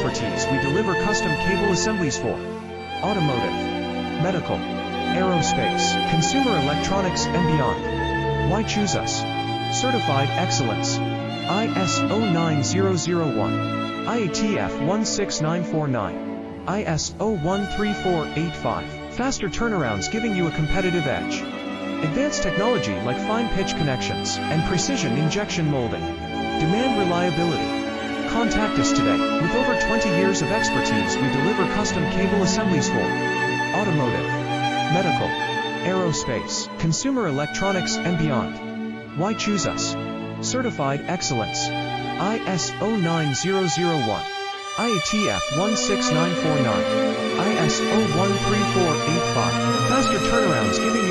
expertise, we deliver custom cable assemblies for automotive, medical, aerospace, consumer electronics, and beyond. Why choose us? Certified excellence. ISO 9001, IATF 16949, ISO 13485. Faster turnarounds giving you a competitive edge. Advanced technology like fine pitch connections and precision injection molding. Demand reliability. Contact us today. With over 20 years of expertise, we deliver custom cable assemblies for automotive, medical, aerospace, consumer electronics, and beyond. Why choose us? Certified excellence. ISO 9001, IATF 16949, ISO 13485. Faster turnarounds giving you